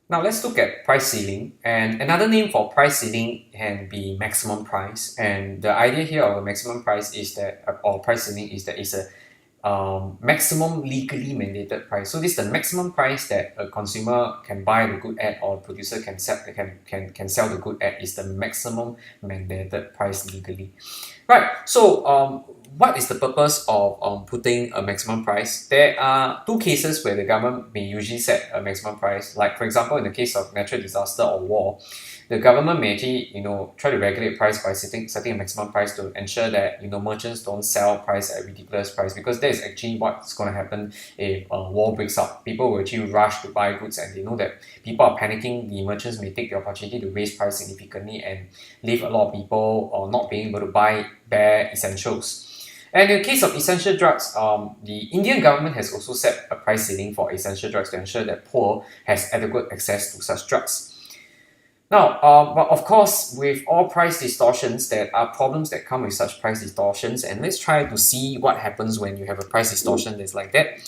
Now let's look at price ceiling, and another name for price ceiling can be maximum price. And the idea here of a maximum price is that, or price ceiling is that it's a maximum legally mandated price. So this is the maximum price that a consumer can buy the good at, or a producer can sell the good at, is the maximum mandated price legally. Right. So what is the purpose of putting a maximum price? There are two cases where the government may usually set a maximum price. Like for example, in the case of natural disaster or war, the government may actually try to regulate price by setting a maximum price to ensure that merchants don't sell price at ridiculous price, because that is actually what's going to happen if a war breaks out. People will actually rush to buy goods, and they know that people are panicking. The merchants may take the opportunity to raise price significantly and leave a lot of people not being able to buy bare essentials. And in the case of essential drugs, the Indian government has also set a price ceiling for essential drugs to ensure that poor has adequate access to such drugs. Now, but of course, with all price distortions, there are problems that come with such price distortions, and let's try to see what happens when you have a price distortion that's like that.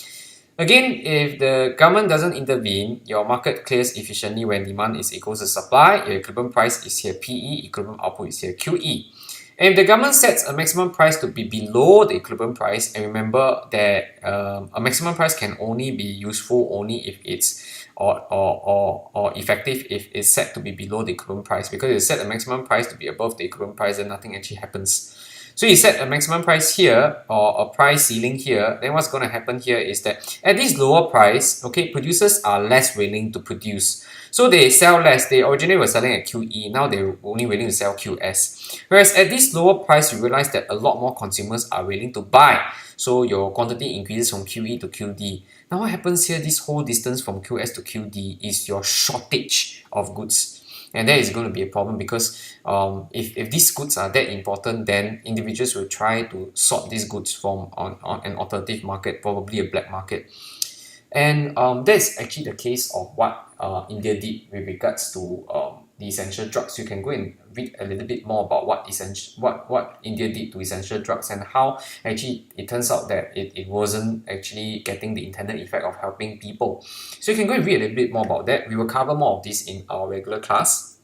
Again, if the government doesn't intervene, your market clears efficiently when demand is equals to supply. Your equilibrium price is here PE, equilibrium output is here QE. And if the government sets a maximum price to be below the equilibrium price, and remember that a maximum price can only be useful only if it's or effective if it's set to be below the equilibrium price, because if you set a maximum price to be above the equilibrium price, then nothing actually happens. So you set a maximum price here or a price ceiling here, then what's going to happen here is that at this lower price, okay, producers are less willing to produce. So they sell less. They originally were selling at QE, now they're only willing to sell QS. Whereas at this lower price, you realize that a lot more consumers are willing to buy. So your quantity increases from QE to QD. Now what happens here, this whole distance from QS to QD is your shortage of goods. And that is going to be a problem, because if these goods are that important, then individuals will try to sort these goods from on an alternative market, probably a black market. And that's actually the case of what India did with regards to the essential drugs. You can go and read a little bit more about what India did to essential drugs, and how actually it turns out that it wasn't actually getting the intended effect of helping people. So you can go and read a little bit more about that. We will cover more of this in our regular class.